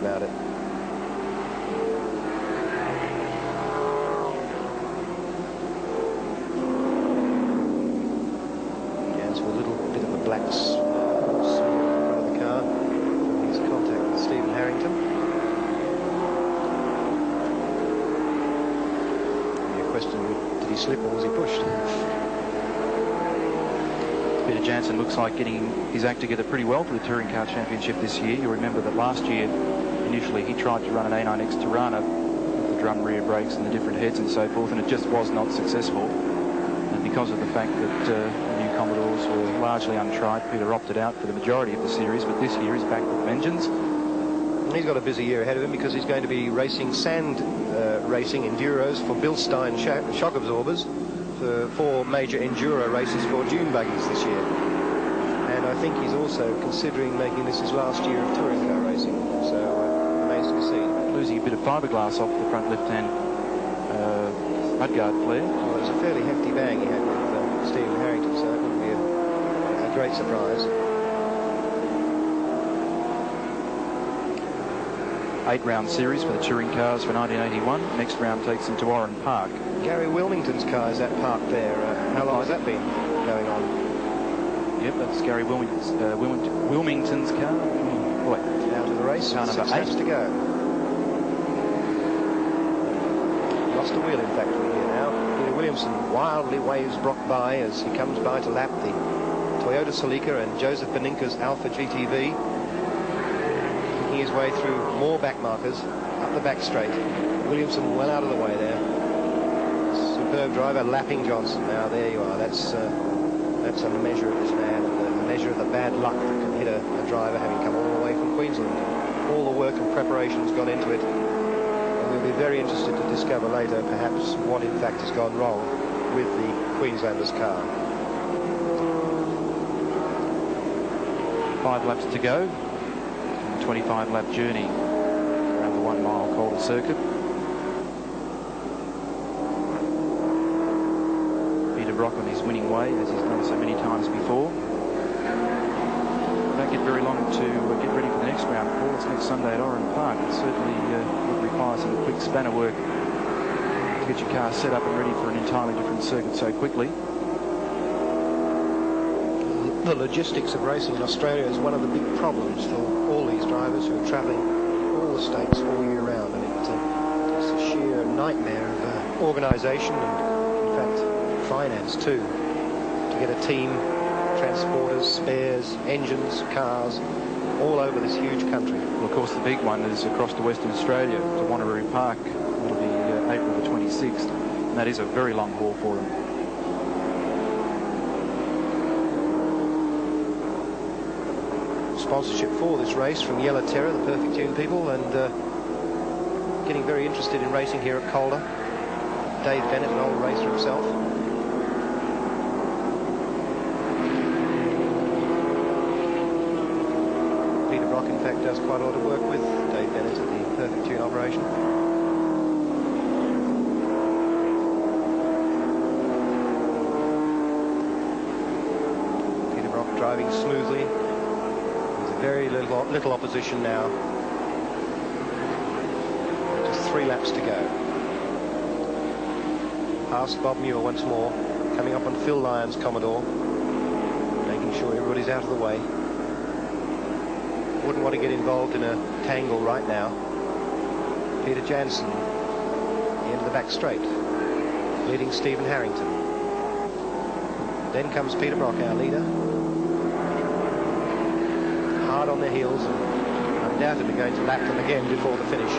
about it. Jans with a little bit of a black smear in front of the car from his contact with Stephen Harrington. The question, did he slip or was he pushed? Peter Jansen looks like getting his act together pretty well for the Touring Car Championship this year. You'll remember that last year, initially, he tried to run an A9X Tirana with the drum rear brakes and the different heads and so forth, and it just was not successful. And because of the fact that the new Commodores were largely untried, Peter opted out for the majority of the series, but this year he's back with vengeance. And he's got a busy year ahead of him because he's going to be racing sand racing enduros for Bill Stein shock absorbers for 4 major enduro races for dune buggies this year. And I think he's also considering making this his last year of touring car racing. So remains to be seen. Losing a bit of fiberglass off the front left-hand mudguard flare. Well, it was a fairly hefty bang he had with Stephen Harrington, so it wouldn't be a great surprise. 8-round series for the touring cars for 1981. Next round takes them to Oran Park. Gary Wilmington's car is that parked there. How long has that been going on? Yep, that's Gary Wilmington's car. Boy. Out of the race, car number 6 laps 8 to go. Lost a wheel, in fact, we hear now. Peter Williamson wildly waves Brock by as he comes by to lap the Toyota Celica and Joseph Beninka's Alpha GTV. Making his way through more back markers up the back straight. Williamson well out of the way there. Superb driver lapping Johnson. Now there you are. That's a measure of this man, and a measure of the bad luck that can hit a driver having come all the way from Queensland. All the work and preparation's gone into it, and we'll be very interested to discover later perhaps what in fact has gone wrong with the Queenslanders' car. 5 laps to go. 25-lap journey around the 1-mile Calder circuit. Peter Brock on his winning way, as he's done so many times before. Don't get very long to get ready for the next round, Paul. It's next Sunday at Oran Park. It certainly would require some quick spanner work to get your car set up and ready for an entirely different circuit so quickly. The logistics of racing in Australia is one of the big problems for all these drivers who are travelling all the states all year round, and it's a sheer nightmare of organisation and, in fact, finance too, to get a team, transporters, spares, engines, cars, all over this huge country. Well, of course, the big one is across to Western Australia, to Wanneroo Park. It'll be April the 26th, and that is a very long haul for them. Sponsorship for this race from Yellow Terror, the Perfect Tune people, and getting very interested in racing here at Calder. Dave Bennett, an old racer himself. Peter Brock, in fact, does quite a lot of work with Dave Bennett at the Perfect Tune operation. Peter Brock driving smoothly. Very little opposition now. Just 3 laps to go. Past Bob Muir once more. Coming up on Phil Lyons' Commodore. Making sure everybody's out of the way. Wouldn't want to get involved in a tangle right now. Peter Jansen, the end of the back straight, leading Stephen Harrington. Then comes Peter Brock, our leader. Hard on their heels and undoubtedly going to lap them again before the finish.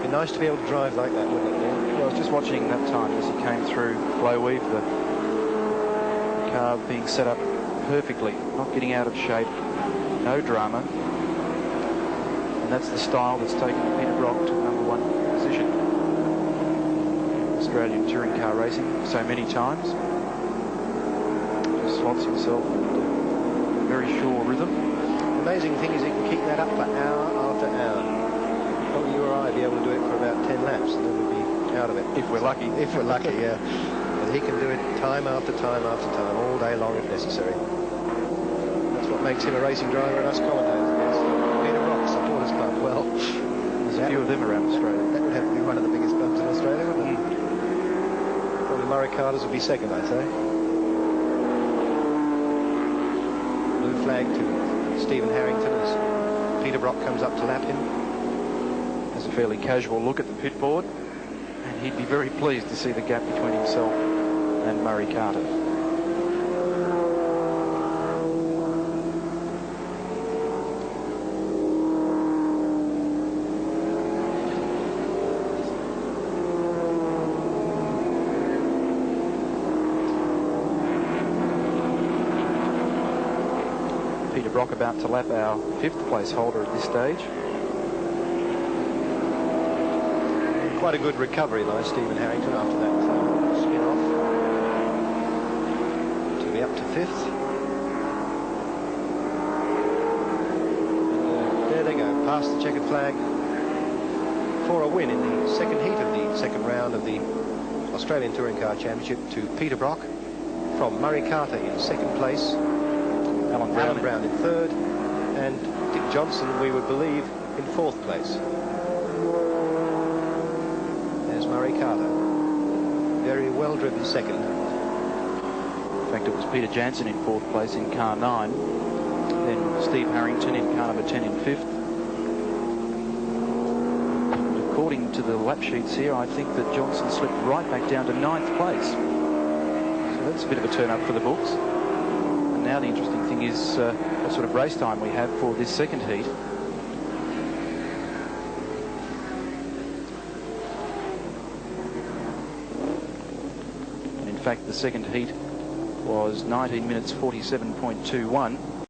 Be nice to be able to drive like that, wouldn't it, Neil? Well, I was just watching that time as he came through flow weave, the car being set up perfectly, not getting out of shape, no drama, and that's the style that's taken Peter Brock to the #1 position. Australian touring car racing so many times. Just slots himself into a very sure rhythm. The amazing thing is he can keep that up for hour after hour. Probably you or I would be able to do it for about 10 laps and then we'd be out of it. If we're lucky. If we're lucky, yeah. But he can do it time after time after time, all day long if necessary. That's what makes him a racing driver and us commentators, I guess. Peter Brock, Supporters Club. Well, there's a few of them around Australia. That would have to be one of the biggest clubs in Australia, wouldn't it? Probably Murray Carter's would be second, I'd say. Blue flag to Stephen Harrington as Peter Brock comes up to lap him. Has a fairly casual look at the pit board, and he'd be very pleased to see the gap between himself and Murray Carter. Peter Brock about to lap our 5th place holder at this stage. Quite a good recovery by Stephen Harrington after that spin off to be up to 5th. And, there they go, past the checkered flag for a win in the second heat of the second round of the Australian Touring Car Championship to Peter Brock, from Murray Carter in second place, Alan Brown in third, and Dick Johnson, we would believe, in 4th place. There's Murray Carter. Very well driven second. In fact, it was Peter Jansen in 4th place in car 9. Then Steve Harrington in car number 10 in 5th. And according to the lap sheets here, I think that Johnson slipped right back down to 9th place. So that's a bit of a turn up for the books. And now the interesting thing is what sort of race time we have for this second heat. And in fact, the second heat was 19 minutes 47.21.